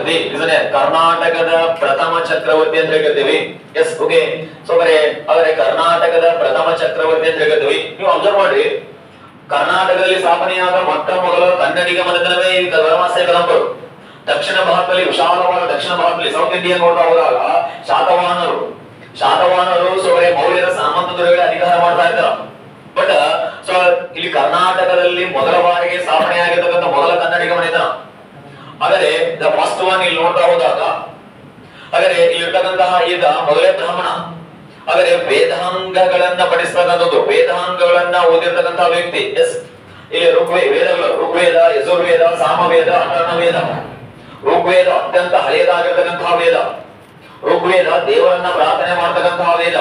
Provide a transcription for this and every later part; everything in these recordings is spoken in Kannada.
ಪದ್ಧತಿ, ಇದನ್ನೇ ಕರ್ನಾಟಕದ ಪ್ರಥಮ ಚಕ್ರವರ್ತಿ ಅಂತ ಹೇಳ್ತೀವಿ. S, okay. ಸೊ ಅವರೇ ಕರ್ನಾಟಕದ ಪ್ರಥಮ ಚಕ್ರವರ್ತಿ ಅಂತ ಹೇಳ್ತೀವಿ. ನೀವು ಅಬ್ಸರ್ವ್ ಮಾಡ್ರಿ, ಕರ್ನಾಟಕದಲ್ಲಿ ಸ್ಥಾಪನೆಯಾದ ಮೊಟ್ಟ ಮೊದಲ ಕನ್ನಡಿಗ ಮನೆತನವೇ ಈ ವರಮಹಾಶಯ ಕದಂಬರು. ದಕ್ಷಿಣ ಭಾರತದಲ್ಲಿ, ವಿಶಾಲವಾದ ದಕ್ಷಿಣ ಭಾರತದಲ್ಲಿ, ಸೌತ್ ಇಂಡಿಯಾ ನೋಡ್ತಾ ಹೋದಾಗ ಶಾತವಾಹನರು ಮೌರ್ಯರ ಸಾಮಂತ ದೊರೆಗಳ ಅಧಿಕಾರ ಮಾಡ್ತಾ ಇದ್ದಾರೆ. ಬಟ್ ಸೊ ಇಲ್ಲಿ ಕರ್ನಾಟಕದಲ್ಲಿ ಮೊದಲ ಬಾರಿಗೆ ಸ್ಥಾಪನೆ ಆಗಿರ್ತಕ್ಕಂಥ ಮೊದಲ ಕನ್ನಡಿಗ ಮನೆತನ. ಆದರೆ ದ ಫಸ್ಟ್ ಒನ್ ಇಲ್ಲಿ ನೋಡ್ತಾ ಹೋದಾಗ ಹಾಗಾದ್ರೆ ಇಲ್ಲಿರ್ತಕ್ಕಂತಹ ಈಗ ಮೊದಲೇ ಬ್ರಾಹ್ಮಣ, ಆದರೆ ವೇದಾಂಗಗಳನ್ನ ಪಠಿಸ್ತಕ್ಕಂಥದ್ದು, ವೇದಾಂಗಗಳನ್ನ ಓದಿರ್ತಕ್ಕಂತಹ ವ್ಯಕ್ತಿ. ಎಸ್, ಇಲ್ಲಿ ವೇದಗಳು, ಋಗ್ವೇದ, ಯಜುರ್ವೇದ, ಸಾಮವೇದ, ಅಥರ್ವವೇದ. ಋಗ್ವೇದ ಅತ್ಯಂತ ಹಳೆಯದಾಗಿರ್ತಕ್ಕಂತಹ ವೇದ. ಋಗ್ವೇದ ದೇವರನ್ನ ಪ್ರಾರ್ಥನೆ ಮಾಡ್ತಕ್ಕಂತಹ ವೇದ.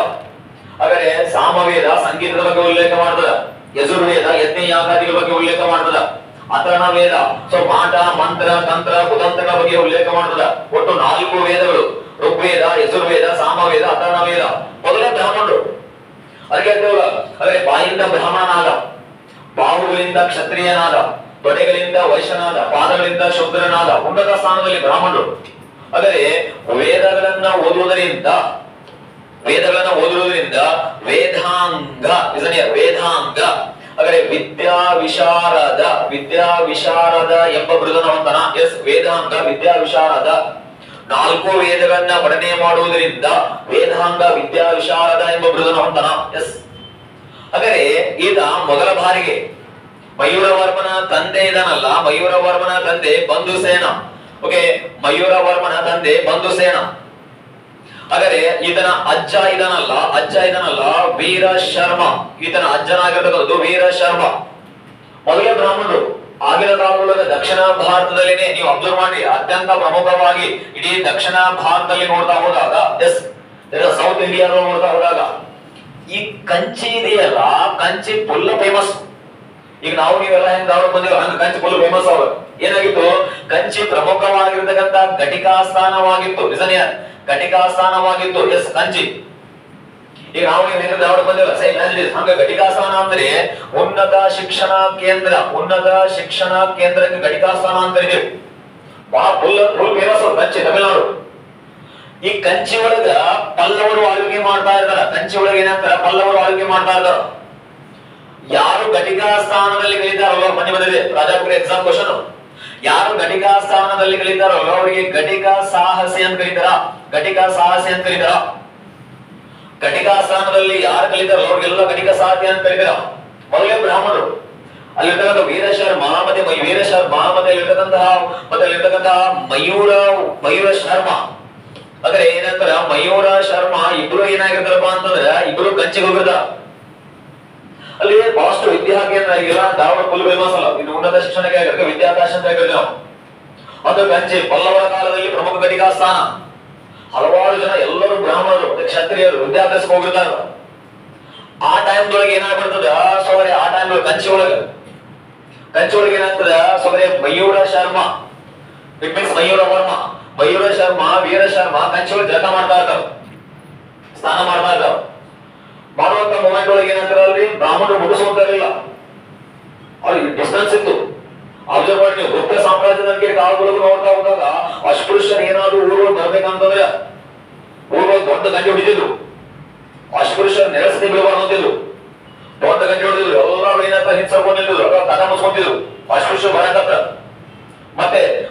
ಹಾಗಾದ್ರೆ ಸಾಮವೇದ ಸಂಗೀತದ ಬಗ್ಗೆ ಉಲ್ಲೇಖ ಮಾಡ್ತದ. ಯಜುರ್ವೇದ ಯಜ್ಞ ಯಾಗಾದಿಗಳ ಬಗ್ಗೆ ಉಲ್ಲೇಖ ಮಾಡ್ತದ. ಅಥರ್ವ ವೇದ ಸೊ ಪಾಠ, ಮಂತ್ರ, ತಂತ್ರ, ಕುತಂತ್ರಗಳ ಬಗ್ಗೆ ಉಲ್ಲೇಖ ಮಾಡ್ತದ. ಒಟ್ಟು 4 ವೇದಗಳು, ಋಗ್ವೇದ, ಯಜುರ್ವೇದ, ಸಾಮವೇದ, ಅಥರ್ವ ವೇದ. ಮೊದಲೇ ಬ್ರಾಹ್ಮಣರು. ಅದಕ್ಕೆ ಹೇಳ್ತೇವಲ್ಲ, ಹಾಗಾದ್ರೆ ಬಾಯಿಂದ ಬ್ರಾಹ್ಮಣನಾದ, ಬಾಹುಗಳಿಂದ ಕ್ಷತ್ರಿಯನಾದ, ತೊಡೆಗಳಿಂದ ವೈಶ್ಯನಾದ, ಪಾದಗಳಿಂದ ಶೂದ್ರನಾದ, ಉನ್ನತ ಸ್ಥಾನದಲ್ಲಿ ಬ್ರಾಹ್ಮಣರು. ಆದರೆ ವೇದಗಳನ್ನ ಓದುವುದರಿಂದ ವೇದಾಂಗ, ವೇದಾಂಗ ಹಾಗಾದ್ರೆ ವಿದ್ಯಾ ವಿಶಾರದ ಎಂಬ ಬಿರುದನವಂತನ. ಎಸ್, ವೇದಾಂಗ ವಿದ್ಯಾ ವಿಶಾರದ. 4 ವೇದಗಳನ್ನ ಪಠನೆ ಮಾಡುವುದರಿಂದ ವೇದಾಂಗ ವಿದ್ಯಾ ವಿಶಾರದ ಎಂಬ ಬಿರುದನವಂತನ. ಎಸ್, ಹಾಗಾದ್ರೆ ಈಗ ಮೊದಲ ಬಾರಿಗೆ ಮಯೂರವರ್ಮನ ತಂದೆ ಇದನಲ್ಲ, ಮಯೂರವರ್ಮನ ತಂದೆ ಬಂಧುಸೇನ. ಓಕೆ, ಮಯೂರವರ್ಮನ ತಂದೆ ಬಂಧುಸೇನ. ಹಾಗಾದ್ರೆ ಈತನ ಅಜ್ಜ ಇದನಲ್ಲ ವೀರ ಶರ್ಮ. ಈತನ ಅಜ್ಜನಾಗಿರ್ತಕ್ಕಂಥದ್ದು ವೀರ ಶರ್ಮ. ಮೊದಲೇ ಬ್ರಾಹ್ಮಣರು. ಆಗಿನ ಕಾಲದೊಳಗೆ ದಕ್ಷಿಣ ಭಾರತದಲ್ಲಿನೇ ನೀವು ಅಬ್ಸರ್ವ್ ಮಾಡಿ, ಅತ್ಯಂತ ಪ್ರಮುಖವಾಗಿ ಇಡೀ ದಕ್ಷಿಣ ಭಾರತದಲ್ಲಿ ನೋಡ್ತಾ ಹೋದಾಗ, ಎಸ್ ಸೌತ್ ಇಂಡಿಯಾ ನೋಡ್ತಾ ಹೋದಾಗ ಈ ಕಂಚಿ ಇದೆಯಲ್ಲ, ಕಂಚಿ ಫುಲ್ ಫೇಮಸ್. ಈಗ ನೀವೆಲ್ಲ ಹೆಂಗ್ ಧಾರವಾಡ ಬಂದಿರೋ ಹಂಗ ಕಂಚಿ ಫುಲ್ ಫೇಮಸ್. ಅವರು ಏನಾಗಿತ್ತು, ಕಂಚಿ ಪ್ರಮುಖವಾಗಿರ್ತಕ್ಕಂಥ ಘಟಿಕಾ ಸ್ಥಾನವಾಗಿತ್ತು. ಘಟಿಕಾ ಸ್ಥಾನವಾಗಿತ್ತು. ಎಸ್, ಕಂಚಿ. ಈಗ ನೀವು ಧಾರವಾಡ ಬಂದಿಲ್ಲ, ಸೈ ಹಂಗ ಘಟಿಕಾ ಸ್ಥಾನ ಅಂದ್ರೆ ಉನ್ನತ ಶಿಕ್ಷಣ ಕೇಂದ್ರಕ್ಕೆ ಘಟಿಕಾ ಸ್ಥಾನ ಅಂತ ಇದೀವಿ. Full famous Kanchi, Tamil Nadu. ಈ ಕಂಚಿ ಒಳಗ ಪಲ್ಲವರು ಆಳ್ವಿಕೆ ಮಾಡ್ತಾ ಇರ್ತಾರ. ಕಂಚಿ ಒಳಗೆ ಏನಂತಾರ, ಪಲ್ಲವರು ಆಳ್ವಿಕೆ ಮಾಡ್ತಾ ಇರ್ತಾರ. ಯಾರು ಘಟಿಕಾ ಸ್ಥಾನದಲ್ಲಿ ಕಲಿತಾರಲ್ಲ, ಮನೆ ಬಂದಿದೆ ರಾಜಾಪುರ ಎಕ್ಸಾಮ್ ಕ್ವಶನ್. ಯಾರು ಘಟಿಕಾ ಸ್ಥಾನದಲ್ಲಿ ಕಲಿತಾರಲ್ಲ ಅವರಿಗೆ ಘಟಿಕಾ ಸಾಹಸಿ ಅಂತ ಕರೀತಾರ. ಘಟಿಕಾ ಸ್ಥಾನದಲ್ಲಿ ಯಾರು ಕಲಿತಾರಲ್ಲ ಅವ್ರಿಗೆಲ್ಲ ಘಟಿಕಾ ಸಾಹಸಿ ಅಂತ ಕರೀತಾರ. ಮೊದಲೇ ಬ್ರಾಹ್ಮಣರು. ಅಲ್ಲಿರ್ತಕ್ಕಂಥ ವೀರಶರ್ಮ ಮತ್ತೆ ಅಲ್ಲಿರ್ತಕ್ಕಂತಹ ಮಯೂರ ಶರ್ಮ. ಆದ್ರೆ ಏನಂತಾರ, ಮಯೂರ ಶರ್ಮ ಇಬ್ರು ಏನಾಗಿರ್ತಾರಪ್ಪ ಅಂತಂದ್ರೆ ಇಬ್ರು ಕಂಚಿಗೆ ಹೋಗಿರ್ತಾರ. ಅಲ್ಲಿ ಬಹಳಷ್ಟು ವಿದ್ಯಾ ಕೇಂದ್ರ ಈಗೆಲ್ಲ ಧಾರವಾಡ ಫುಲ್ ಫೇಮಸ್ ಅಲ್ಲ. ಇದು ಉನ್ನತ ಶಿಕ್ಷಣಕ್ಕೆ ವಿದ್ಯಾಕಾಶ ಅಂತ ಹೇಳ್ತೀವಿ ನಾವು. ಅದು ಕಂಚಿ ಪಲ್ಲವರ ಕಾಲದಲ್ಲಿ ಪ್ರಮುಖ ಘಟಿಕಾ ಸ್ಥಾನ. ಹಲವಾರು ಜನ ಎಲ್ಲರೂ ಬ್ರಾಹ್ಮಣರು ಮತ್ತೆ ಕ್ಷತ್ರಿಯರು ವಿದ್ಯಾಭ್ಯಾಸಕ್ಕೆ ಹೋಗಿರ್ತಾರ. ಆ ಟೈಮ್ ಒಳಗೆ ಏನಾಗ್ಬಿಡ್ತದ, ಸೋರೆ ಆ ಟೈಮ್ ಕಂಚಿ ಒಳಗೆ ಏನಾಗ್ತದ, ಸೋರೆ ಮಯೂರ ಶರ್ಮ, ಇಟ್ ಮೀನ್ಸ್ ಮಯೂರ ಶರ್ಮ ವೀರ ಶರ್ಮ ಕಂಚಿ ಒಳಗೆ ಜಳಕ ಮಾಡ್ತಾ ಇರ್ತಾರ, ಸ್ನಾನ ಮಾಡ್ತಾ ಇರ್ತಾರ. ಮಾಡುವಂತ ಮೂಮೆಂಟ್ ಒಳಗೆ ಏನಾಗ್ತಾರ, ಅಲ್ಲಿ ಬ್ರಾಹ್ಮಣರು ಮುಗಿಸುವಂತಾರಿಲ್ಲ, ಅವ್ರಿಗೆ ಡಿಸ್ಟೆನ್ಸ್ ಇತ್ತು. ಅಬ್ಸರ್ವ್ ಮಾಡಿ ನೀವು ಗುಪ್ತ ಸಾಮ್ರಾಜ್ಯದಲ್ಲಿ ಕಾಲದೊಳಗೂ ನೋಡ್ತಾ ಹೋದಾಗ ಅಸ್ಪೃಶ್ಯರು ಏನಾದ್ರು ಊರುಗಳು ಬರ್ಬೇಕಂತಂದ್ರೆ ಊರುಗಳು ದೊಡ್ಡ ಗಂಟೆ ಹೊಡಿತಿದ್ರು. ಅಸ್ಪೃಶ್ಯರು ನೆಲೆಸದೆ ಬಿಡಬಾರ್ದು, ದೊಡ್ಡ ಗಂಟೆ ಹೊಡಿದ್ರು. ಎಲ್ಲರೂ ಏನಂತ ಹಿಂಸರ್ಕೊಂಡಿದ್ರು, ಕಥ ಮುಚ್ಕೊಂತಿದ್ರು ಅಸ್ಪೃಶ್ಯರು ಬರಕತ್ರ.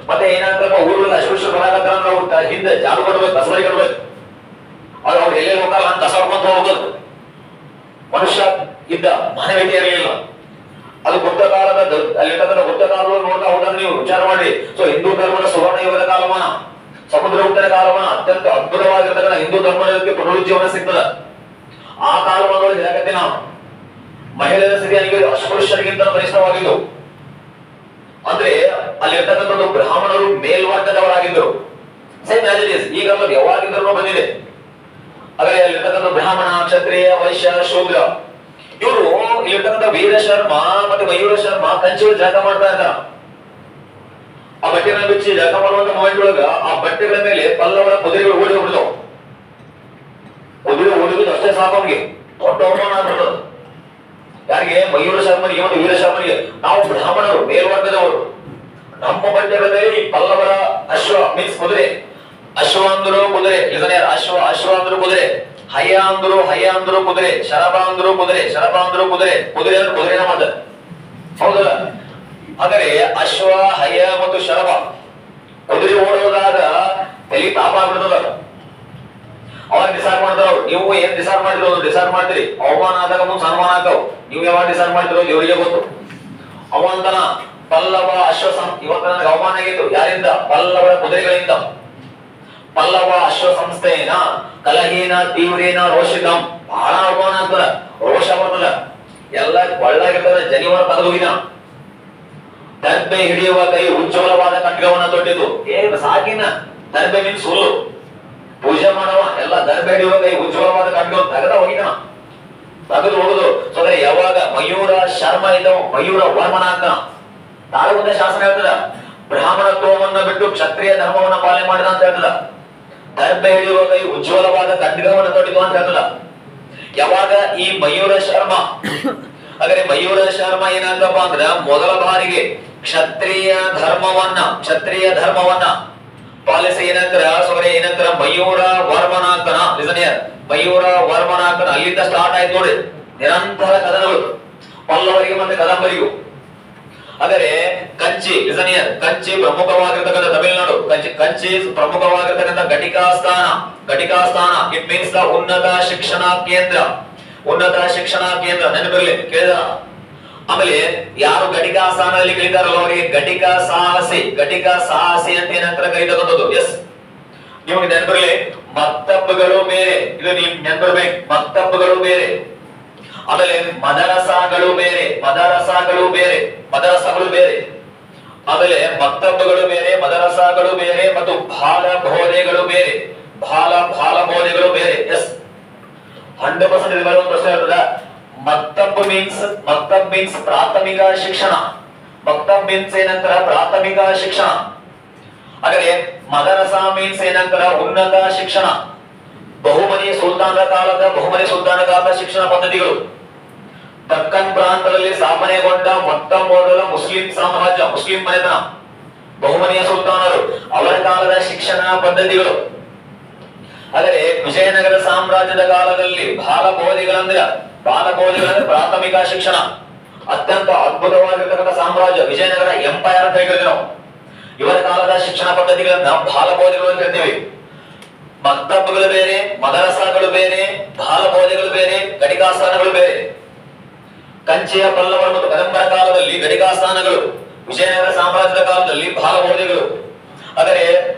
ಮತ್ತೆ ಏನಾಗ್ತಪ್ಪ, ಊರುಗಳಲ್ಲಿ ಅಸ್ಪೃಶ್ಯರು ಬರಕತ್ರ ಅಂದ್ರೆ ಅವ್ರ ಹಿಂದೆ ಜಾಡು ಕೊಡ್ಬೇಕು, ಕಸಬರಿ ಕೊಡ್ಬೇಕು. ಅವ್ರು ಎಲ್ಲೇ ಹೋಗಲ್ಲ ಅಂತ ಕಸ ಹೊಡ್ಕೊಂತ ಹೋಗೋದು. ಮನುಷ್ಯ ಇದ್ದ, ಮಾನವೀಯತೆ ಇರಲಿಲ್ಲ. ಅದು ಗುಪ್ತ ಕಾಲದ ಗುಪ್ತ ಕಾಲವನ್ನು ನೋಡ್ತಾ ಹೋದಾಗ ನೀವು ವಿಚಾರ ಮಾಡಿ. ಸೊ ಹಿಂದೂ ಧರ್ಮದ ಸುವರ್ಣ ಯುಗದ ಕಾಲಮಾನ, ಸಮುದ್ರ ಗುಪ್ತನ ಕಾಲಮಾನ, ಅತ್ಯಂತ ಅದ್ಭುತವಾಗಿರ್ತಕ್ಕಂಥ ಹಿಂದೂ ಧರ್ಮಕ್ಕೆ ಪುನರುಜ್ಜೀವನ ಸಿಗ್ತದ. ಆ ಕಾಲಮಾನದಲ್ಲಿ ಹೇಳಕತ್ತೆ ನಾವು ಮಹಿಳೆಯರ ಸ್ಥಿತಿ ಅಸ್ಪೃಶ್ಯರಿಗಿಂತ ಕನಿಷ್ಠವಾಗಿದ್ದು. ಅಂದ್ರೆ ಅಲ್ಲಿರ್ತಕ್ಕಂಥದ್ದು ಬ್ರಾಹ್ಮಣರು ಮೇಲ್ವರ್ಗದವರಾಗಿದ್ದರು. ಸೇಮ್ ಆಸ್ ಇಟ್ ಈಸ್ ಈಗ ಯಾವಾಗಿದ್ರೂ ಬಂದಿದೆ. ಆದರೆ ಅಲ್ಲಿರ್ತಕ್ಕಂಥ ಬ್ರಾಹ್ಮಣ, ಕ್ಷತ್ರಿಯ, ವೈಶ್ಯ, ಶೂದ್ರ ಇವರು ಇಲ್ಲಿರ್ತಕ್ಕಂಥ ವೀರ ಶರ್ಮ ಮತ್ತೆ ಮಯೂರ ಶರ್ಮ ಕಂಚಿಗಳು ಜಳಕ ಮಾಡ್ತಾ ಇದ್ದಾರೆ. ಆ ಬಟ್ಟೆಗಳನ್ನ ಬಿಚ್ಚಿ ಜಳಕ ಮಾಡುವಂತ ಮೊಮೆಂಟ್ ಒಳಗ ಆ ಬಟ್ಟೆಗಳ ಮೇಲೆ ಪಲ್ಲವರ ಕುದುರೆಗಳು ಓಡಿ ಹೋಗ್ಬಿಡ್ತಾವ. ಕುದುರೆ ಓಡಿದ್ರು ಅಷ್ಟೇ ಸಾಕು, ಅವ್ರಿಗೆ ದೊಡ್ಡ ಅವಮಾನ ಆಗ್ಬಿಡ್ತದ. ಯಾರಿಗೆ? ಮಯೂರ ಶರ್ಮನಿಗೆ ಮತ್ತು ವೀರ ಶರ್ಮನಿಗೆ. ನಾವು ಬ್ರಾಹ್ಮಣರು, ಮೇಲ್ವರ್ಗದವರು, ನಮ್ಮ ಪದ್ಯದಲ್ಲಿ ಈ ಪಲ್ಲವರ ಅಶ್ವ ಮೀನ್ಸ್ ಕುದುರೆ, ಅಶ್ವ ಅಂದ್ರು ಕುದುರೆ, ಅಶ್ವ ಅಂದ್ರು ಕುದುರೆ, ಹಯ ಅಂದ್ರು ಕುದುರೆ, ಶರಭ ಅಂದ್ರು ಕುದುರೆ, ಕುದುರೆ ಅಂದ್ರೆ ಕುದುರೆನ ಮಾತ, ಹೌದಲ್ಲ? ಹಾಗಾದ್ರೆ ಅಶ್ವ, ಹಯ ಮತ್ತು ಶರಭ ಕುದುರೆ ಓಡೋದಾಗ ತಲೆ ತಾಪ ಆಗ್ಬಿಡ್ತದ. ಅವಾಗ ಡಿಸೈಡ್ ಮಾಡ್ತಾರ, ನೀವು ಏನ್ ಡಿಸೈಡ್ ಮಾಡಿದ್ರು ಡಿಸೈಡ್ ಮಾಡ್ತೀರಿ, ಅವಮಾನ ಆದಾಗ ಮುಂದ್ ಸನ್ಮಾನ ಆಗ್ತಾವ್, ನೀವು ಯಾವಾಗ ಡಿಸೈಡ್ ಮಾಡ್ತಿರೋ ದೇವರಿಗೆ ಗೊತ್ತು. ಅವಂತನ ಪಲ್ಲವ ಅಶ್ವ ಇವತ್ತು ನನಗೆ ಅವಮಾನ ಆಗಿತ್ತು, ಯಾರಿಂದ? ಪಲ್ಲವರ ಕುದುರೆಗಳಿಂದ. ಪಲ್ಲವ ಅಶ್ವ ಸಂಸ್ಥೆನ ಕಲಹೀನ ತೀವ್ರೇನ ರೋಷಿತಂ, ಬಹಳ ಅವಮಾನ ಆಗ್ತದ, ರೋಷ ಬರ್ತದ, ಎಲ್ಲ ಒಳ್ಳಾಗಿರ್ತದ, ಜನಿವರ ತಗಲುಗಿನ. ದರ್ಬೆ ಹಿಡಿಯುವ ಕೈ ಉಜ್ವಲವಾದ ಖಡ್ಗವನ್ನ ತೊಟ್ಟಿತು. ಸಾಕಿನ ದರ್ಬೆ ಮೀನ್ಸ್ ಸುಳ್ಳು, ಪೂಜೆ ಮಾಡವ ಎಲ್ಲ ದರ್ಬೆ ಹಿಡಿಯುವ ಕೈ ಉಜ್ವಲವಾದ ಖಡ್ಗ ತೆಗೆದ ಹೋಗಿನ, ತೆಗೆದು ಹೋಗುದು. ಸೊ ಯಾವಾಗ ಮಯೂರ ಶರ್ಮ ಇದ್ದವ ಮಯೂರ ವರ್ಮನ ಅಂತ ತಾಳಗುಂದ ಶಾಸನ ಹೇಳ್ತದ, ಬ್ರಾಹ್ಮಣತ್ವವನ್ನ ಬಿಟ್ಟು ಕ್ಷತ್ರಿಯ ಧರ್ಮವನ್ನ ಪಾಲನೆ ಮಾಡಿದ ಅಂತ ಹೇಳ್ತದ. ದರ್ಬೆ ಹಿಡಿಯುವ ಕೈ ಉಜ್ವಲವಾದ ಖಡ್ಗವನ್ನು ತೊಟ್ಟಿತು ಅಂತ ಹೇಳ್ತದ. ಯಾವಾಗ ಈ ಮಯೂರ ಶರ್ಮ, ಹಾಗಾದ್ರೆ ಮಯೂರ ಶರ್ಮ ಏನಾಗ್ತಪ್ಪ ಅಂದ್ರ ಮೊದಲ ಬಾರಿಗೆ ಕ್ಷತ್ರಿಯ ಧರ್ಮವನ್ನ ಪಾಲಿಸಿ ಏನಂತಾರ ಏನಂತಾರ ಮಯೂರ ವರ್ಮನಾಂಕನ. ಮಯೂರ ವರ್ಮನಾಂಕನ ಅಲ್ಲಿಂದ ಸ್ಟಾರ್ಟ್ ಆಯ್ತು ನೋಡಿ ನಿರಂತರ ಕದನಗಳು, ಪಲ್ಲವರಿಗೆ ಮತ್ತೆ ಕದಂಬರಿಗೂ. ಆದರೆ ಕಂಚಿ ಕಂಚಿ ಪ್ರಮುಖವಾಗಿರ್ತಕ್ಕಂಥ ತಮಿಳುನಾಡು, ಕಂಚಿ ಪ್ರಮುಖವಾಗಿರ್ತಕ್ಕಂಥ ಘಟಿಕಾಸ್ಥಾನ ಇಟ್ ಮೀನ್ಸ್ ದ ಉನ್ನತ ಶಿಕ್ಷಣ ಕೇಂದ್ರ ನೆನಪಿರಲಿ, ಕೇಳಿದ. ಆಮೇಲೆ ಯಾರು ಘಟಿಕಾ ಸ್ಥಾನದಲ್ಲಿ ಕಲಿತಾರಲ್ಲ ಅವರಿಗೆ ಘಟಿಕ ಸಾಹಸಿ ಅಂತ ಏನಂತ ಕರೀತಕ್ಕಂಥದ್ದು. ಎಸ್, ನಿಮಗೆ ನೆನಪಿರಲಿ, ಮತ್ತಬ್ಬಗಳು ಬೇರೆ, ಇದು ನೀವು ನೆನಪಿರ್ಬೇಕು, ಮತ್ತಬ್ಬಗಳು ಬೇರೆ. ಆಮೇಲೆ ಮದರಸಗಳು ಬೇರೆ, ಆಮೇಲೆ ಮತ್ತಬ್ಬಗಳು ಬೇರೆ, ಮದರಸಗಳು ಬೇರೆ, ಮತ್ತು ಬಾಲ ಬೋಧೆಗಳು ಬೇರೆ. ಎಸ್, 100% ಇದು ಬರುವ ಪ್ರಶ್ನೆ ಇರ್ತದ. ಮತ್ತಬ್ ಮೀನ್ಸ್ ಪ್ರಾಥಮಿಕ ಶಿಕ್ಷಣ. ಏನಂತಾರ? ಪ್ರಾಥಮಿಕ ಶಿಕ್ಷಣ. ಹಾಗಾದ್ರೆ ಮದರಸಾ ಮೀನ್ಸ್ ಏನಂತಾರ? ಉನ್ನತ ಶಿಕ್ಷಣ. ಬಹುಮನಿ ಸುಲ್ತಾನರ ಕಾಲದ ಶಿಕ್ಷಣ ಪದ್ಧತಿಗಳು. ದಕ್ಕನ್ ಪ್ರಾಂತದಲ್ಲಿ ಸ್ಥಾಪನೆಗೊಂಡ ಮೊಟ್ಟ ಮೊದಲ ಮುಸ್ಲಿಂ ಸಾಮ್ರಾಜ್ಯ, ಮುಸ್ಲಿಂ ಮನೆತನ, ಬಹುಮನಿಯ ಸುಲ್ತಾನರು, ಅವರ ಕಾಲದ ಶಿಕ್ಷಣ ಪದ್ಧತಿಗಳು. ಆದರೆ ವಿಜಯನಗರ ಸಾಮ್ರಾಜ್ಯದ ಕಾಲದಲ್ಲಿ ಬಾಲಬೋಧಿಗಳಂದ್ರೆ ಪ್ರಾಥಮಿಕ ಶಿಕ್ಷಣ. ಅತ್ಯಂತ ಅದ್ಭುತವಾಗಿರ್ತಕ್ಕಂಥ ಸಾಮ್ರಾಜ್ಯ ವಿಜಯನಗರ ಎಂಪೈರ್ ಅಂತ ಹೇಳಿದ್ವಿ ನಾವು. ಇವರ ಕಾಲದ ಶಿಕ್ಷಣ ಪದ್ಧತಿಗಳನ್ನ ಬಾಲಬೋಧಿಗಳು ಅಂತ ಹೇಳ್ತೀವಿ. ಮಕ್ತಬ್ಗಳು ಬೇರೆ, ಮದರಸಾಗಳು ಬೇರೆ, ಬಾಲಬೋಧಿಗಳು ಬೇರೆ, ಘಟಿಕಾಸ್ಥಾನಗಳು ಬೇರೆ. ಕಂಚಿಯ ಪಲ್ಲವರ ಮತ್ತು ಕದಂಬರ ಕಾಲದಲ್ಲಿ ಘಟಿಕಾಸ್ಥಾನಗಳು, ವಿಜಯನಗರ ಸಾಮ್ರಾಜ್ಯದ ಕಾಲದಲ್ಲಿ ಬಾಲಬೋಧಿಗಳು. ಆದರೆ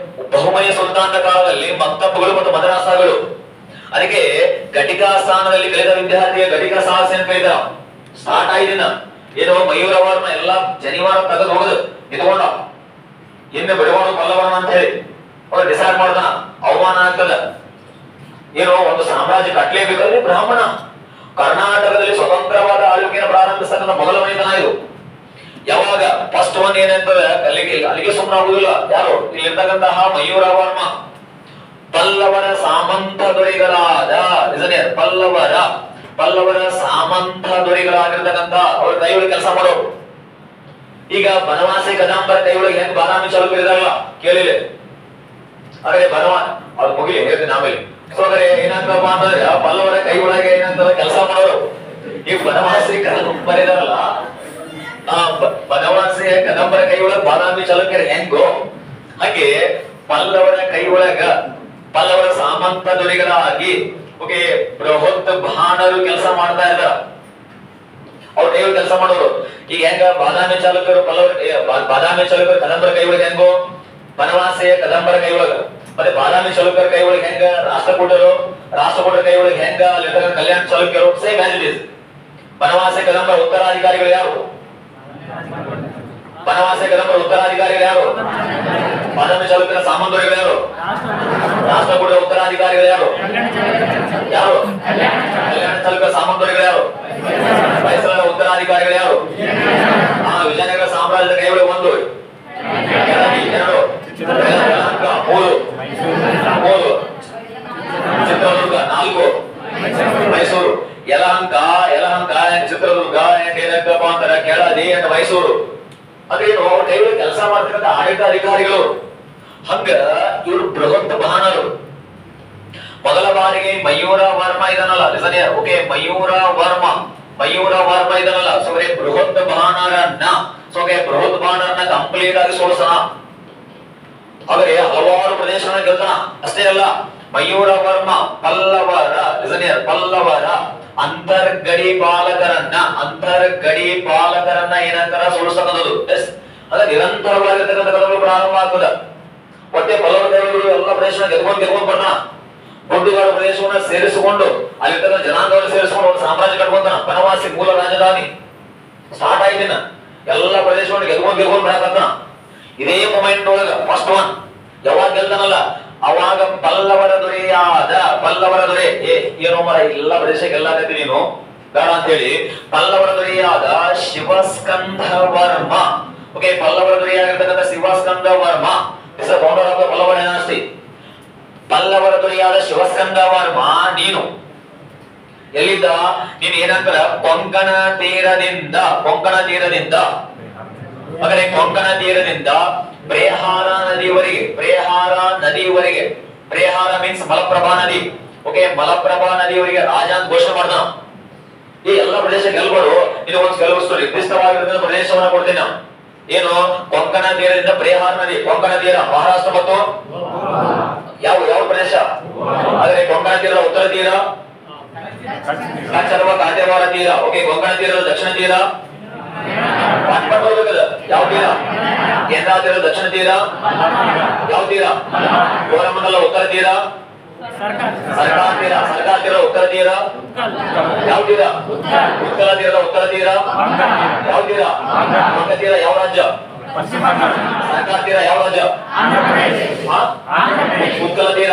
ಬಹುಮನಿ ಸುಲ್ತಾನರ ಕಾಲದಲ್ಲಿ ಮಕ್ತಬ್ಗಳು ಮತ್ತು ಮದರಸಾಗಳು. ಅದಕ್ಕೆ ಘಟಿಕಾ ಸ್ಥಾನದಲ್ಲಿ ಕಲಿತ ವಿದ್ಯಾರ್ಥಿಗೆ ಘಟಿಕ ಸಾಹಸ ಅಂತ ಕರೀತ. ಸ್ಟಾರ್ಟ್ ಆಯ್ದಿನ ಏನೋ ಮಯೂರವರ್ನ ಎಲ್ಲ ಜನಿವಾರ ತೆಗೆದು ಹೋಗುದು ಇಟ್ಕೊಂಡ, ಇನ್ನು ಬಿಡವಾಡು ಪಲ್ಲವರನ ಅಂತ ಹೇಳಿ ಅವ್ರು ಡಿಸೈಡ್ ಮಾಡ್ತಾನ. ಅವಮಾನ ಆಗ್ತದ, ಏನೋ ಒಂದು ಸಾಮ್ರಾಜ್ಯ ಕಟ್ಲೇಬೇಕಲ್ಲಿ ಬ್ರಾಹ್ಮಣ. ಕರ್ನಾಟಕದಲ್ಲಿ ಸ್ವತಂತ್ರವಾದ ಆಳ್ವಿಕೆಯನ್ನು ಪ್ರಾರಂಭಿಸ್ತಕ್ಕಂಥ ಮೊದಲ ಮನೆತನ ಇದು. ಯಾವಾಗ ಫಸ್ಟ್ ಒನ್ ಏನಂತಂದ್ರೆ ಅಲ್ಲಿಗೆ ಸುಮ್ಮನೆ ಆಗುದಿಲ್ಲ. ಯಾರು ಇಲ್ಲಿರ್ತಕ್ಕಂತಹ ಮಯೂರ ವರ್ಮ ಪಲ್ಲವರ ಸಾಮಂತ ದೊರೆಗಳಾದ ಪಲ್ಲವರ ಸಾಮಂತ ದೊರೆಗಳಾಗಿರ್ತಕ್ಕಂಥ ಅವ್ರ ಕೈಯೊಳಗೆ ಕೆಲಸ ಮಾಡೋರು. ಈಗ ಬನವಾಸಿ ಕದಂಬರ ಕೈಯೊಳಗೆ ಹೆಂಗ್ ಬಾದಾಮಿ ಚಾಲುಕರಿದಾರಲ್ಲ ಕೇಳಿಲ್ಲ. ಹಾಗೆ ಅದು ಮುಗಿಲಿ ಹೇಳ್ತೀನಿ ಆಮೇಲೆ. ಸೊ ಹಾಗಾದ್ರೆ ಏನಾಗ್ತಪ್ಪ ಅಂತಂದ್ರೆ ಪಲ್ಲವರ ಕೈ ಒಳಗೆ ಏನಂತ ಕೆಲಸ ಮಾಡೋರು. ಈ ಬನವಾಸಿ ಕದಂಬರ ಇದಾರಲ್ಲ, ಬನವಾಸಿ ಕದಂಬರ ಕೈ ಒಳಗೆ ಬಾದಾಮಿ ಚಾಲುಕ್ಯರು ಹೆಂಗೋ ಹಾಗೆ ಪಲ್ಲವರ ಕೈ ಒಳಗ ಪಲ್ಲವರ ಸಾಮಂತ ದೊರೆಗಳಾಗಿ ಬೃಹತ್ ಬಾಣರು ಕೆಲಸ ಮಾಡ್ತಾ ಇದ್ದಾರೆ. ಅವ್ರ ಕೈ ಕೆಲಸ ಮಾಡೋರು. ಈಗ ಹೆಂಗ ಬಾದಾಮಿ ಚಾಲುಕರು ಕದಂಬರ ಕೈ ಒಳಗೆ ಹೆಂಗೋ, ಬನವಾಸಿಯ ಕದಂಬರ ಕೈ ಒಳಗ, ಮತ್ತೆ ಬಾದಾಮಿ ಚಾಲುಕ್ಯರ ಕೈ ಒಳಗೆ ಹೆಂಗ ರಾಷ್ಟ್ರಕೂಟರ ಕೈ ಒಳಗೆ ಹೆಂಗ ಕಲ್ಯಾಣ ಚಾಲುಕ್ಯರು, same as it is. Banavasi ಕದಂಬರ ಉತ್ತರಾಧಿಕಾರಿಗಳು ಯಾರು? ಬಾದಾಮಿ ಚಾಲುಕ್ಯರ ಸಾಮಂತರುಗಳು ಯಾರು? ರಾಷ್ಟ್ರಕೂಟರ ಉತ್ತರಾಧಿಕಾರಿಗಳು ಯಾರು? ಕಲ್ಯಾಣ ಚಾಲುಕ್ಯರ ಸಾಮಂತರುಗಳು ಯಾರು? ಹೊಯ್ಸಳರ ಉತ್ತರಾಧಿಕಾರಿಗಳು ಯಾರು? ವಿಜಯನಗರ ಸಾಮ್ರಾಜ್ಯದ ಕೈ ಒಳಗೆ 1 2 3 ಚಿತ್ರದುರ್ಗ 4 ಮೈಸೂರು, ಯಲಹಂಕ ಚಿತ್ರದುರ್ಗ ಏನಪ್ಪ ಅಂತಾರೆ ಕೆಳದಿ ಅಂಡ್ ಮೈಸೂರು. ಅದೇನು ಅವ್ರ ಕೈ ಒಳಗೆ ಕೆಲಸ ಮಾಡ್ತಕ್ಕಂಥ ಆಡಳಿತ ಅಧಿಕಾರಿಗಳು. ಹಂಗ ಇವರು ಬೃಹತ್ ಬಹನರು. ಮೊದಲ ಬಾರಿಗೆ ಮಯೂರ ವರ್ಮ ಇದನ್ನಲ್ಲ, ಓಕೆ, ಮಯೂರ ವರ್ಮ ಇದನ್ನಲ್ಲ, ಸೋಗೆ ಬೃಹತ್ ಬಹನರನ್ನ, ಸೋಗೆ ಬೃಹತ್ ಬಹನರನ್ನ ಕಂಪ್ಲೀಟ್ ಆಗಿ ಸೋಲಿಸೋಣ. ಅವರೇ ಹಲವಾರು ಪ್ರದೇಶಗಳನ್ನ ಗೆಲ್ತಾನ. ಅಷ್ಟೇ ಅಲ್ಲ, ಮಯೂರ ವರ್ಮ ಪಲ್ಲವರ ಅಂತರ್ಗಡಿ ಪಾಲಕರನ್ನ ಏನಂತಾರ ಸೋಲಿಸಬಹುದು. ಅದ ನಿರಂತರವಾಗಿರ್ತಕ್ಕಂಥ ಕಥೆಗಳು ಪ್ರಾರಂಭ ಆಗ್ತದ. ಒಟ್ಟೆ ಪಲ್ಲವರು ಎಲ್ಲ ಪ್ರದೇಶನ ಗೆದ್ಕೊಂಡು ಬರ್ತಾನ. ಗುಡ್ಡುಗಾಡು ಪ್ರದೇಶವನ್ನ ಸೇರಿಸಿಕೊಂಡು ಅಲ್ಲಿರ್ತಕ್ಕಂಥ ಜನಾಂಗವನ್ನು ಸೇರಿಸಿಕೊಂಡು ಒಂದು ಸಾಮ್ರಾಜ್ಯ ಕಟ್ಕೊಂತಾನ. ಬನವಾಸಿ ಮೂಲ ರಾಜಧಾನಿ ಸ್ಟಾರ್ಟ್ ಆಯ್ತಿನ. ಎಲ್ಲ ಪ್ರದೇಶವನ್ನು ಗೆದ್ಕೊಂಡು ಬರಕತ್ತಾನ. ಇದೇ ಮೊಮೆಂಟ್ ಒಳಗ ಫಸ್ಟ್ ಒನ್ ಯಾವಾಗ ಗೆಲ್ತಾನಲ್ಲ, ಅವಾಗ ಪಲ್ಲವರ ದೊರೆ ಏನೋ ಮರ ಎಲ್ಲ ಪ್ರದೇಶ ಗೆಲ್ಲಾಕತ್ತಿ ನೀನು ಬೇಡ ಅಂತ ಹೇಳಿ ಪಲ್ಲವರ ದೊರೆಯಾದ ಶಿವಸ್ಕಂಧ ವರ್ಮ. ಓಕೆ, ಪಲ್ಲವರ ದೊರೆಯಾಗಿರ್ತಕ್ಕಂಥ Shivaskanda Varma is the founder of the Pallava dynasty. ಪಲ್ಲವರ ದೊರೆಯಾದ ಶಿವಸ್ಕಂಧ ವರ್ಮ ನೀನು ಎಲ್ಲಿದ್ದ? ನೀನು ಏನಂತಾರ ಕೊಂಕಣ ತೀರದಿಂದ ಪ್ರೇಹಾರ ನದಿವರೆಗೆ ಪ್ರೇಹಾರ ಮೀನ್ಸ್ ಮಲಪ್ರಭಾ ನದಿ. ಓಕೆ, ಮಲಪ್ರಭಾ ನದಿಯವರೆಗೆ ರಾಜ ಅಂತ ಘೋಷಣೆ ಮಾಡ್ದ. ಈ ಎಲ್ಲ ಪ್ರದೇಶ ಗೆಲ್ಗಳು ಇದು ಒಂದು ಕೆಲವಷ್ಟು ನಿರ್ದಿಷ್ಟವಾಗಿರುವ ಪ್ರದೇಶವನ್ನ ಕೊಡ್ತೀನಿ ನಾವು. ಏನು? ಕೊಂಕಣ ತೀರದಿಂದ ಪ್ರೇಹಾರ ನದಿ, ಕೊಂಕಣ ತೀರ ಮಹಾರಾಷ್ಟ್ರ ಮತ್ತು ಯಾವ ಪ್ರದೇಶ? ಆದರೆ ಕೊಂಕಣ ತೀರದ ಉತ್ತರ ತೀರ ಕಚ್ ಅಥವಾ ಕಾಟೇವಾರ ತೀರ. ಓಕೆ, ಕೊಂಕಣ ತೀರದ ದಕ್ಷಿಣ ತೀರ ಯಾವ ತೀರ? ಕೇಂದ್ರ ತೀರ ದಕ್ಷಿಣ ತೀರ ಯಾವ ತೀರ? ಕೋರಮಂಡಲ ಉತ್ತರ ತೀರ ಸರ್ಕಾರ ತೀರ ಉತ್ತರ ತೀರ ಯಾವ ತೀರ? ಉತ್ತರ ತೀರದ ಉತ್ತರ ತೀರ ಯಾವ ತೀರ? ಬಂಗ ತೀರ ಯಾವ ರಾಜ್ಯ? ಸರ್ಕಾರ ತೀರ ಯಾವ ರಾಜ್ಯ? ಉತ್ತರ ತೀರ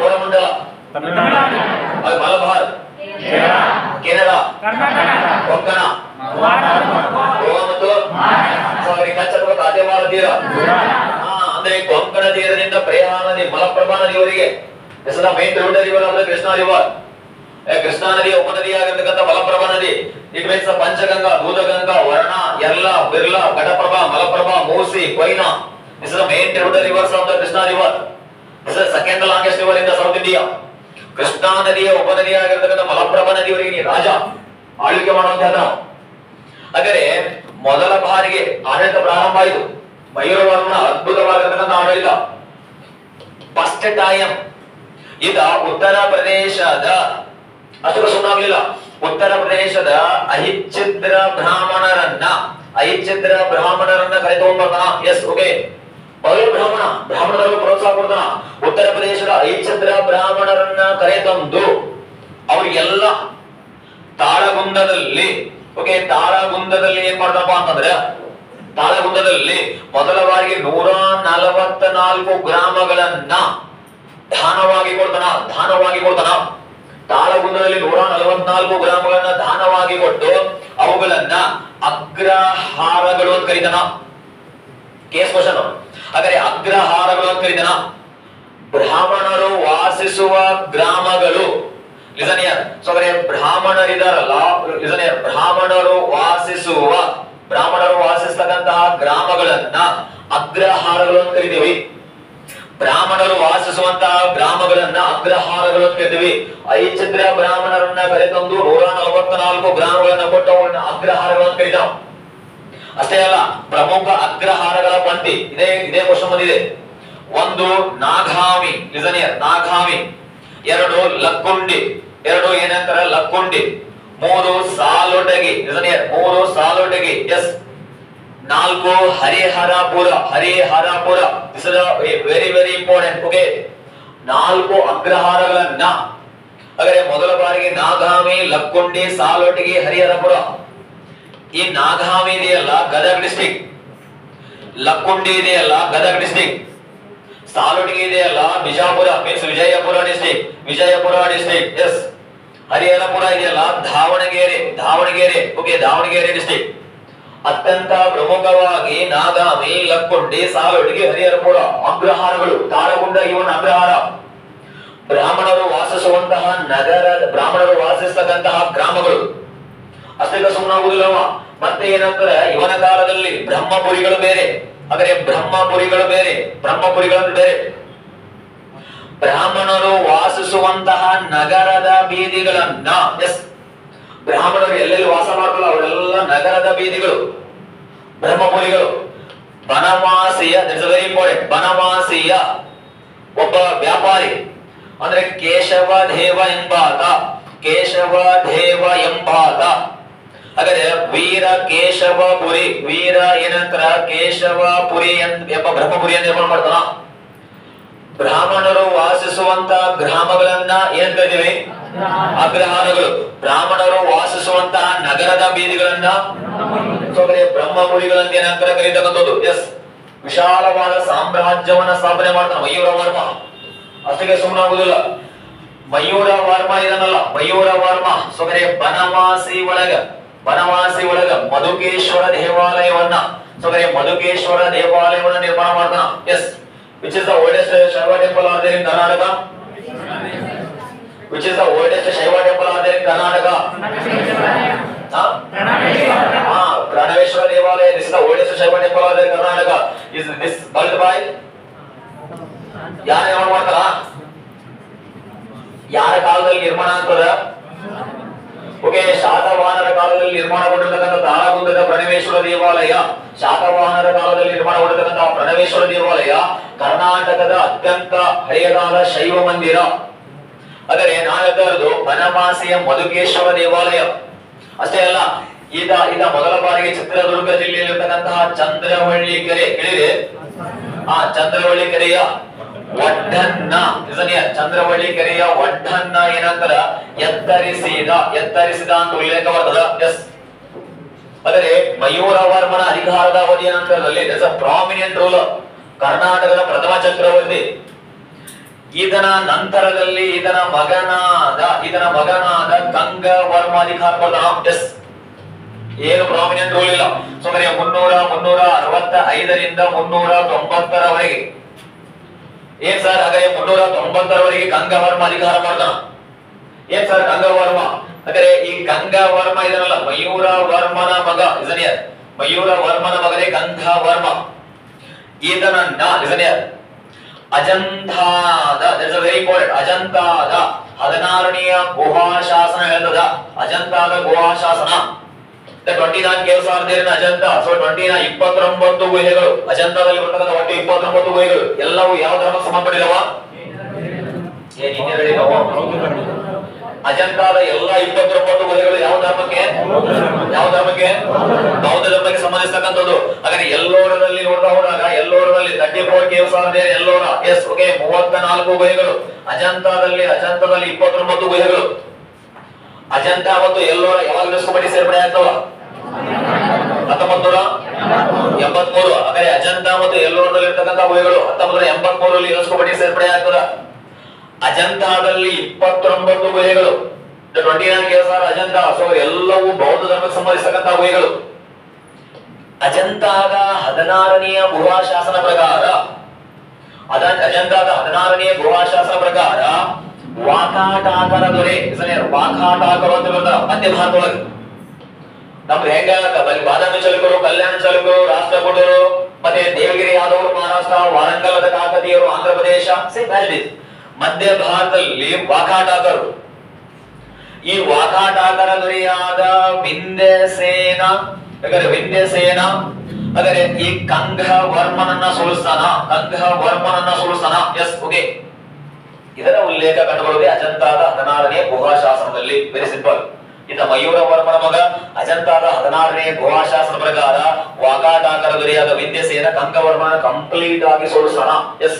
ಕೋರಮಂಡಲ, ಮಲಬಾರ್, ಕೆನಡಾ, ಕೊಂಕಣ, ಗೋವಾ ಮತ್ತು ಕಚ್ ಅಥವಾ ಕಾಟೇವಾರ ತೀರ. ಅಂದ್ರೆ ಕೊಂಕಣ ತೀರದಿಂದ ಪ್ರೇಹಾರ ನದಿ, ಮಲಪ್ರಭಾ ನದಿಯವರೆಗೆ main tributary river of the Krishna river. ಕೃಷ್ಣಾ ನದಿಯ ಉಪನದಿಯಾಗಿರ್ತಕ್ಕಂಥ ಮಲಪ್ರಭಾ ನದಿ. It means Panchaganga, Dudhganga, Varna, Yerla, Birla, Ghataprabha, Malaprabha, Musi, Koyna. This is the main tributary rivers of the Krishna river. This is second longest river in the south India. ಕೃಷ್ಣಾ ನದಿಯ ಉಪನದಿಯಾಗಿರ್ತಕ್ಕಂಥ ಮಲಪ್ರಭಾ ನದಿಯವರೆಗೆ ನೀ ರಾಜ ಆಳ್ವಿಕೆ ಮಾಡುವಂತ. ಹಾಗಾದ್ರೆ ಮೊದಲ ಬಾರಿಗೆ ಆಡಳಿತ ಪ್ರಾರಂಭ ಆಯಿತು. ಮಯೂರವರ್ಮನ ಅದ್ಭುತವಾಗಿರ್ತಕ್ಕಂಥ ಆಡಳಿತ. ಫಸ್ಟ್ ಟೈಮ್ ಇದ ಉತ್ತರ ಪ್ರದೇಶದ ಅಷ್ಟು ಸುಮ್ಮನಾಗ್ಲಿಲ್ಲ. ಉತ್ತರ ಪ್ರದೇಶದ ಅಹಿಚ್ಛಿದ್ರ ಬ್ರಾಹ್ಮಣರನ್ನ ಕರೆತಗೊಂಡ್ಬರ್ತಾನ. ಎಸ್, ಓಕೆ, ಮೊದಲು ಬ್ರಾಹ್ಮಣರು ಪ್ರೋತ್ಸಾಹ ಕೊಡ್ತಾನ. ಉತ್ತರ ಪ್ರದೇಶದ ಅಹಿಚ್ಛಿದ್ರ ಬ್ರಾಹ್ಮಣರನ್ನ ಕರೆತಂದು ಅವ್ರಿಗೆಲ್ಲ ತಾಳಗುಂದದಲ್ಲಿ, ಓಕೆ, ತಾಳಗುಂದದಲ್ಲಿ ಏನ್ ಮಾಡ್ತಪ್ಪ ಅಂತಂದ್ರೆ, ತಾಳಗುಂದದಲ್ಲಿ ಮೊದಲ ಬಾರಿಗೆ 144 ಗ್ರಾಮಗಳನ್ನ ದಾನವಾಗಿ ಕೊಡ್ತಾನ. ತಾಳಗುಂದದಲ್ಲಿ 144 ಗ್ರಾಮಗಳನ್ನ ದಾನವಾಗಿ ಕೊಟ್ಟು ಅವುಗಳನ್ನ ಅಗ್ರಹಾರಗಳು ಅಂತ ಕರೀತಾನ. Case question. ಹಾಗಾದ್ರೆ ಅಗ್ರಹಾರಗಳು ಅಂತ ಕರೀತಾನ. ಬ್ರಾಹ್ಮಣರು ವಾಸಿಸುವ ಗ್ರಾಮಗಳು. Listen here. ಸೊ ಬ್ರಾಹ್ಮಣರಿದಾರಲ್ಲ, ಲಿಸನ್ ಹಿಯರ್, ಬ್ರಾಹ್ಮಣರು ವಾಸಿಸ್ತಕ್ಕಂತಹ ಗ್ರಾಮಗಳನ್ನ ಅಗ್ರಹಾರಗಳು ಅಂತ ಕರಿತೀವಿ. ಬ್ರಾಹ್ಮಣರು ವಾಸಿಸುವಂತಹ ಗ್ರಾಮಗಳನ್ನ ಅಗ್ರಹಾರಗಳು ಅಂತ ಕರಿತೀವಿ. ಅಹಿಚ್ಛಿದ್ರ ಬ್ರಾಹ್ಮಣರನ್ನ ಕರೆತಂದು 144 ಗ್ರಾಮಗಳನ್ನ ಕೊಟ್ಟು ಅವರನ್ನ ಅಗ್ರಹಾರಗಳು ಅಂತ ಕರೀತಾವ. ಅಷ್ಟೇ ಅಲ್ಲ, ಪ್ರಮುಖ ಅಗ್ರಹಾರಗಳ ಪಂಕ್ತಿ ಇದೇ ಕ್ವಶನ್ ಬಂದಿದೆ. 1 ನಾಗಾಮಿ, ಲಿಸನ್ ಹಿಯರ್, ನಾಗಾಮಿ. 2 ಲಕ್ಕುಂಡಿ, 2 ಏನಂತಾರ Lakkundi. 3 Salotgi, listen here, 3 Salotgi. Yes. 4 Hariharapura. This is very very important. Okay, 4 ಅಗ್ರಹಾರಗಳನ್ನ. ಹಾಗಾದ್ರೆ ಮೊದಲ ಬಾರಿಗೆ ನಾಗಾಮಿ, ಲಕ್ಕುಂಡಿ, ಸಾಲೊಟಗಿ, ಹರಿಹರಪುರ. ಈ ನಾಗಾಮಿ ಇದೆಯಲ್ಲ ಗದಗ್ ಡಿಸ್ಟ್ರಿಕ್ಟ್, ಲಕ್ಕುಂಡಿ ಇದೆಯಲ್ಲ ಗದಗ್ ಡಿಸ್ಟ್ರಿಕ್ಟ್, ಸಾಲೊಟಗಿ ಇದೆಯಲ್ಲ Bijapur means Vijayapura district. Yes. Hariharapura ಇದೆಯಲ್ಲ ದಾವಣಗೆರೆ. Okay, Davanagere district. ಅತ್ಯಂತ ಪ್ರಮುಖವಾಗಿ ನಾಗಾಮಿ, ಲಕ್ಕುಂಡಿ, ಸಾಲೊಟಗಿ, ಹರಿಹರಪುರ ಅಗ್ರಹಾರಗಳು. ತಾಳಗುಂದ ಇವನ್ ಅಗ್ರಹಾರ. ಬ್ರಾಹ್ಮಣರು ವಾಸಿಸುವಂತಹ ಬ್ರಾಹ್ಮಣರು ವಾಸಿಸ್ತಕ್ಕಂತಹ ಗ್ರಾಮಗಳು. ಅಷ್ಟೇ ಸುಮ್ಮನಾಗುವುದಿಲ್ಲವ. ಮತ್ತೆ ಏನಂದ್ರೆ ಇವನ ಕಾಲದಲ್ಲಿ ಬ್ರಹ್ಮಪುರಿಗಳು ಬೇರೆ, ಆದರೆ ಬ್ರಹ್ಮಪುರಿಗಳು ಬೇರೆ, ಬ್ರಹ್ಮಪುರಿಗಳು ಬೇರೆ. ಬ್ರಾಹ್ಮಣರು ವಾಸಿಸುವಂತಹ ನಗರದ ಬೀದಿಗಳನ್ನ, ಎಸ್, ಬ್ರಾಹ್ಮಣರು ಎಲ್ಲೆಲ್ಲಿ ವಾಸ ಮಾಡ್ತಾರಲ್ಲ ಅವರೆಲ್ಲ ನಗರದ ಬೀದಿಗಳು ಬ್ರಹ್ಮಪುರಿಗಳು. ಬನವಾಸಿಯ, ದಟ್ಸ್ ವೆರಿ ಇಂಪಾರ್ಟೆಂಟ್, ಬನವಾಸಿಯ ಒಬ್ಬ ವ್ಯಾಪಾರಿ ಅಂದ್ರೆ ಕೇಶವದೇವ ಎಂಬಾತ, ಕೇಶವದೇವ ಎಂಬಾತ. ಹಾಗಾದ್ರೆ ವೀರ ಕೇಶವಪುರಿ, ವೀರ ಏನಂತರ ಕೇಶವಪುರಿ ಎಂಬ ಬ್ರಹ್ಮಪುರಿಯನ್ನು ನಿರ್ಮಾಣ ಮಾಡ್ತಾನ. ಬ್ರಾಹ್ಮಣರು ವಾಸಿಸುವಂತ ಗ್ರಾಮಗಳನ್ನ ಏನ್ ಕರಿತೀವಿ? ಅಗ್ರಹಾರಗಳು. ಬ್ರಾಹ್ಮಣರು ವಾಸಿಸುವಂತಹ ನಗರದ ಬೀದಿಗಳನ್ನ ಬ್ರಹ್ಮಪುರಿಗಳಂತ ಏನಂತ ಕರೀತಕ್ಕಂಥದ್ದು. ಎಸ್, ವಿಶಾಲವಾದ ಸಾಮ್ರಾಜ್ಯವನ್ನ ಸ್ಥಾಪನೆ ಮಾಡ್ತಾನೆ ಮಯೂರ ವರ್ಮ. ಅಷ್ಟಿಗೆ ಸುಮ್ಮನಾಗುದಿಲ್ಲ. ಮಯೂರ ವರ್ಮ ಇದನ್ನಲ್ಲ, ಮಯೂರ ವರ್ಮ ಸೊಗರೆ ಬನವಾಸಿ ಒಳಗ, ಬನವಾಸಿ ಒಳಗ ಮಧುಕೇಶ್ವರ ದೇವಾಲಯವನ್ನ, ಸೊಗರೆ ಮಧುಕೇಶ್ವರ ದೇವಾಲಯವನ್ನ ನಿರ್ಮಾಣ ಮಾಡ್ತಾನ. Yes, which is the oldest Shaiva temple are there in Karnataka? Which is the oldest Shaiva temple are there in Karnataka? Pranaveshwara Devalaya. This is the oldest Shaiva temple are there in Karnataka. Is this built by? ಯಾರು ನಿರ್ಮಾಣ ಮಾಡ್ತಾರ? ಯಾರ ಕಾಲದಲ್ಲಿ ನಿರ್ಮಾಣ ಆಗ್ತದ? ಓಕೆ, ಶಾತವಾಹನರ ಕಾಲದಲ್ಲಿ ನಿರ್ಮಾಣಗೊಂಡಿರತಕ್ಕಂಥ ತಾಳಗುಂದದ ಪ್ರಣವೇಶ್ವರ ದೇವಾಲಯ, ಶಾತವಾಹನರ ಕಾಲದಲ್ಲಿ ನಿರ್ಮಾಣಗೊಂಡಿರತಕ್ಕಂಥ ಪ್ರಣವೇಶ್ವರ ದೇವಾಲಯ ಕರ್ನಾಟಕದ ಅತ್ಯಂತ ಹಳೆಯದಾದ ಶೈವ ಮಂದಿರ. ಆದರೆ ನಾಲ್ಕರದು ಬನವಾಸಿಯ ಮಧುಕೇಶ್ವರ ದೇವಾಲಯ. ಅಷ್ಟೇ ಅಲ್ಲ, ಇದ ಮೊದಲ ಬಾರಿಗೆ ಚಿತ್ರದುರ್ಗ ಜಿಲ್ಲೆಯಲ್ಲಿರ್ತಕ್ಕಂತಹ ಚಂದ್ರವಳ್ಳಿ ಕೆರೆ ಕೇಳಿದೆ? ಚಂದ್ರವಳ್ಳಿ ಕೆರೆಯ ಒಡ್ಡನ್ನ, ಚಂದ್ರವಳ್ಳಿ ಕೆರೆಯ ಒಡ್ಡನ್ನ ಏನಂತಾರ? ಎತ್ತರಿಸಿದ ಅಂತ ಉಲ್ಲೇಖ ಬರ್ತದ. ಎಸ್, ಆದರೆ ಮಯೂರ ವರ್ಮನ ಅಧಿಕಾರದ ಅವಧಿ ಏನಂತರಲ್ಲಿ ಪ್ರಾಮಿನೆಂಟ್ ರೂಲರ್, ಕರ್ನಾಟಕದ ಪ್ರಥಮ ಚಕ್ರವರ್ತಿ. ಇದನ ನಂತರದಲ್ಲಿ ಇದನ ಮಗನಾದ ಗಂಗ ವರ್ಮ ಅಧಿಕಾರ ಬರ್ತಾನ. ಎಸ್, ಏನು ಪ್ರಾಮಿನೆಂಟ್ ರೂಲ್ ಇಲ್ಲ. ಸುಮಾರು 365ರಿಂದ 390ರವರೆಗೆ. ಏನ್ ಸರ್? ಹಾಗಾದ್ರೆ 390ರವರೆಗೆ ಗಂಗವರ್ಮ ಅಧಿಕಾರ ಮಾಡ್ತಾನ. ಏನ್ ಸರ್ ಗಂಗವರ್ಮ? ಹಾಗಾದ್ರೆ ಈ ಗಂಗವರ್ಮ ಇದನ್ನಲ್ಲ, ಮಯೂರ ವರ್ಮನ ಮಗ, ಮಯೂರ ವರ್ಮನ ಮಗನೇ ಗಂಗವರ್ಮ. ಇದನ್ನ ಅಜಂತಾದ, ದಟ್ಸ್ ವೆರಿ ಇಂಪಾರ್ಟೆಂಟ್, ಅಜಂತಾದ 16ನೆಯ ಗುಹಾಶಾಸನ ಹೇಳ್ತದ. ಅಜಂತಾದ ಗುಹಾಶಾಸನ 29 caves are there in Ajanta. So 29 ಗುಹೆಗಳು ಅಜಂತದಲ್ಲಿ ಬರ್ತಕ್ಕಂಥ ಒಟ್ಟು 29 ಗುಹೆಗಳು ಎಲ್ಲವೂ ಯಾವ ಧರ್ಮಕ್ಕೆ ಸಂಬಂಧಪಟ್ಟಿದವ? ಅಜಂತಾದ ಎಲ್ಲ 29 ಗುಹೆಗಳು ಯಾವ ಧರ್ಮಕ್ಕೆ? ಬೌದ್ಧ ಧರ್ಮಕ್ಕೆ ಸಂಬಂಧಿಸತಕ್ಕಂಥದ್ದು. ಹಾಗಾದ್ರೆ ಎಲ್ಲೋರದಲ್ಲಿ ನೋಡ್ತಾ ಹೋದಾಗ ಎಲ್ಲೋರದಲ್ಲಿ 34 caves are there. Ellora, yes, okay, 34 ಗುಹೆಗಳು. ಅಜಂತದಲ್ಲಿ 29 ಗುಹೆಗಳು. ಅಜಂತ ಮತ್ತು ಎಲ್ಲೋರ ಯಾವಾಗ ಯುನೆಸ್ಕೋ ಪಟ್ಟಿ ಸೇರ್ಪಡೆ ಆಗ್ತವ? 1983. ಹಾಗಾದ್ರೆ ಅಜಂತ ಮತ್ತು ಎಲ್ಲೋರದಲ್ಲಿ ಇರ್ತಕ್ಕಂಥ ಗುಹೆಗಳು 1983ರಲ್ಲಿ ಯುನೆಸ್ಕೋ ಪಟ್ಟಿ ಸೇರ್ಪಡೆ ಆಗ್ತದ. ಅಜಂತಾದಲ್ಲಿ 29 ಗುಹೆಗಳು, 29 caves are ಅಜಂತ. ಸೊ ಎಲ್ಲವೂ ಬೌದ್ಧ ಧರ್ಮಕ್ಕೆ ಸಂಬಂಧಿಸತಕ್ಕಂಥ ಗುಹೆಗಳು. ಅಜಂತಾದ 16ನೆಯ ಗುಹಾಶಾಸನ ಪ್ರಕಾರ, ಅಜಂತಾದ 16ನೆಯ ಗುಹಾಶಾಸನ ಪ್ರಕಾರ ವಾಕಾಟಾಕರ ದೊರೆ, ವಾಕಾಟಾಕರು ಅಂತ ಬರ್ತಾರ ಮಧ್ಯ ಭಾರತದೊಳಗೆ. ನಮ್ದು ಹೆಂಗ ಬಾದಾಮಿ ಚಲುಕರು, ಕಲ್ಯಾಣ ಚಲುಕರು, ರಾಷ್ಟ್ರಕೂಟರು, ಮತ್ತೆ ದೇವಗಿರಿ ಯಾದವರು ಮಹಾರಾಷ್ಟ್ರ, ವಾರಂಗಲದ ಕಾಕತೀಯರು ಆಂಧ್ರ ಪ್ರದೇಶ. ಮಧ್ಯ ಭಾರತದಲ್ಲಿ ವಾಕಾಟಾಕರು. ಈ ವಾಕಾಟಾಕರ ದೊರೆಯಾದ ವಿಂಧ್ಯಸೇನ, ಹಾಗಾದ್ರೆ ಈ ಗಂಗವರ್ಮನನ್ನ ಸೋಲಿಸ್ತಾನ. S, okay. ಇದರ ಉಲ್ಲೇಖ ಕಂಡುಬರುವುದೇ ಅಜಂತಾದ 16ನೇ ಗುಹಾಶಾಸನದಲ್ಲಿ. Very simple. ಇದ ಮಯೂರ ವರ್ಮನ ಮಗ ಅಜಂತಾದ 16ನೇ ಗುಹಾಶಾಸನ ಪ್ರಕಾರ ವಾಕಾಟಾಕರ ದೊರೆಯಾದ ವಿಂಧ್ಯಸೇನ ಗಂಗವರ್ಮನ ಕಂಪ್ಲೀಟ್ ಆಗಿ ಸೋಲಿಸ್ತಾನ. ಎಸ್,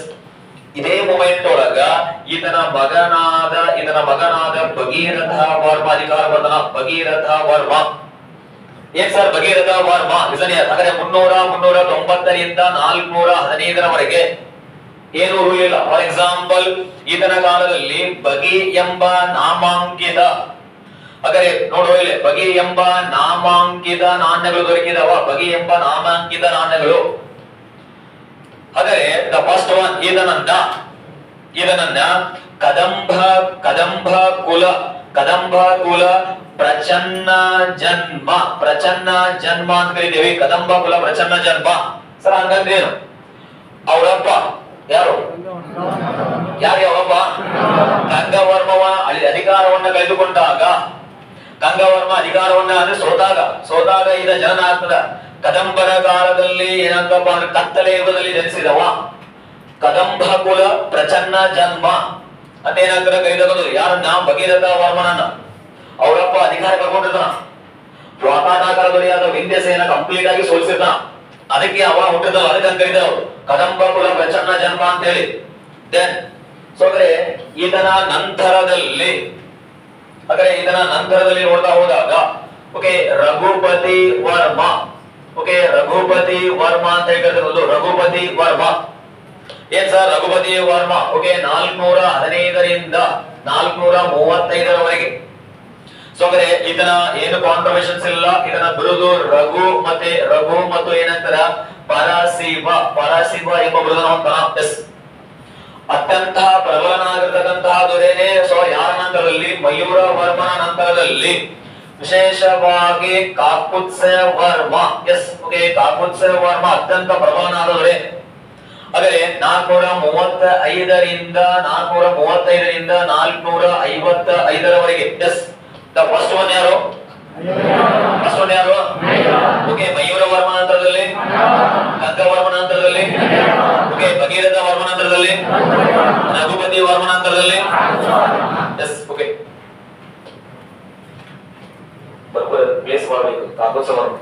ಇದೇ ಮೂಮೆಂಟ್ ಒಳಗ ಇದನ ಮಗನಾದ ಭಗೀರಥ ವರ್ಮ ಅಧಿಕಾರ ಬರ್ತಾನ. ಭಗೀರಥ ವರ್ಮ. ಏನ್ ಸರ್ ಭಗೀರಥ ವರ್ಮ? ಹಾಗಾದ್ರೆ 390ರಿಂದ 415ರವರೆಗೆ ಏನು ರೂಲ್ ಇಲ್ಲ. ಫಾರ್ ಎಕ್ಸಾಂಪಲ್, ಈತನ ಕಾಲದಲ್ಲಿ ಬಗಿ ಎಂಬ ನಾಮಾಂಕಿತ, ಹಾಗಾದ್ರೆ ನೋಡುವ ಇಲ್ಲಿ ಬಗಿ ಎಂಬ ನಾಮಾಂಕಿತ ನಾಣ್ಯಗಳು ದೊರಕಿದವ. ಬಗಿ ಎಂಬ ನಾಮಾಂಕಿತ ನಾಣ್ಯಗಳು. ಹಾಗಾದ್ರೆ ದ ಫಸ್ಟ್ ಒನ್ ಇದನ್ನ ಕದಂಬ ಕುಲ ಕದಂಬ ಕುಲ ಪ್ರಚನ್ನ ಜನ್ಮ ಅಂತ ಕರೀತೀವಿ. ಕದಂಬ ಕುಲ ಪ್ರಚನ್ನ ಜನ್ಮ ಸರ್ ಹಂಗಂದ್ರೆ ಏನು? ಅವರಪ್ಪ ಯಾರು ಅವರಪ್ಪ ಗಂಗವರ್ಮವ ಅಧಿಕಾರವನ್ನ ಕಳೆದುಕೊಂಡಾಗ, ಗಂಗವರ್ಮ ಅಧಿಕಾರವನ್ನ ಅಂದ್ರೆ ಸೋತಾಗ ಇದ ಜನನ ಆಗ್ತದ. ಕದಂಬರ ಕಾಲದಲ್ಲಿ ಏನಂತಪ್ಪ ಅಂದ್ರೆ ಕತ್ತಲೆ ಯುಗದಲ್ಲಿ ಜನಿಸಿದವ. ಕದಂಬ ಕುಲ ಪ್ರಚನ್ನ ಜನ್ಮ ಅಂತ ಏನಾಗ್ತದೆ ಕರೀತಕ್ಕಂಥದ್ದು. ಯಾರನ್ನ? ಭಗೀರಥ ವರ್ಮನನ್ನ. ಅವರಪ್ಪ ಅಧಿಕಾರ ಕಳ್ಕೊಂಡಿರ್ತಾನ. ದ್ವಾಪಾಟಾಕಾರದಲ್ಲಿ ಆದ ವಿಂಧ್ಯಸೇನ ಕಂಪ್ಲೀಟ್ ಆಗಿ ಸೋಲಿಸಿರ್ತಾನ. ಅದಕ್ಕೆ ಅವ ಹುಟ್ಟಿದವ, ಅದಕ್ಕೆ ಕರೀತಾವ ಕದಂಬ ಕುಲ ಪ್ರಚನ್ನ ಜನ್ಮ ಅಂತ ಹೇಳಿ. ದೆನ್ ಸೋದ್ರೆ ಇದರ ನಂತರದಲ್ಲಿ ನೋಡ್ತಾ ಹೋದಾಗ ಓಕೆ ರಘುಪತಿ ವರ್ಮ ಅಂತ ಹೇಳಿರೋದು. ರಘುಪತಿ ವರ್ಮ ಏನ್ ಸರ್? ರಘುಪತಿ ವರ್ಮ ಓಕೆ 415ರಿಂದ 435ರವರೆಗೆ. ಸೊ ಅಂದ್ರೆ ಇದನ್ನ ಏನು ಕಾಂಟ್ರವರ್ಷನ್ಸ್ ಇಲ್ಲ. ಇದನ್ನ ಬಿರುದು ರಘು ಮತ್ತು ಏನಂತಾರ ಪರಾಶಿವ ಎಂಬ ಬಿರುದನ ಎಸ್ ಅತ್ಯಂತ ಪ್ರಬಲನಾಗಿರ್ತಕ್ಕಂತಹ ದೊರೆನೇ. ಸೊ ಯಾರ ನಂತರದಲ್ಲಿ? ಮಯೂರ ವರ್ಮನ ನಂತರದಲ್ಲಿ ವಿಶೇಷವಾಗಿ ಕಾಕುತ್ಸ ವರ್ಮ. ಎಸ್ ಓಕೆ ಕಾಕುತ್ಸ ವರ್ಮ ಅತ್ಯಂತ ಪ್ರಬಲನಾದ ದೊರೆ. ಆದರೆ 435ರಿಂದ 455ರವರೆಗೆ. ಎಸ್ ದ ಫಸ್ಟ್ ಒನ್ ಯಾರು? ಓಕೆ ಮಯೂರ ವರ್ಮ ನಂತರದಲ್ಲಿ, ಗಂಗವರ್ಮ ನಂತರದಲ್ಲಿ, ಓಕೆ ಭಗೀರಥ ವರ್ಮ ನಂತರದಲ್ಲಿ, ರಘುಪತಿ ವರ್ಮ ನಂತರದಲ್ಲಿ. ಎಸ್ ಓಕೆ ಪ್ಲೇಸ್ ಮಾಡಬೇಕು ಕಾಕುತ್ಸ ವರ್ಮ.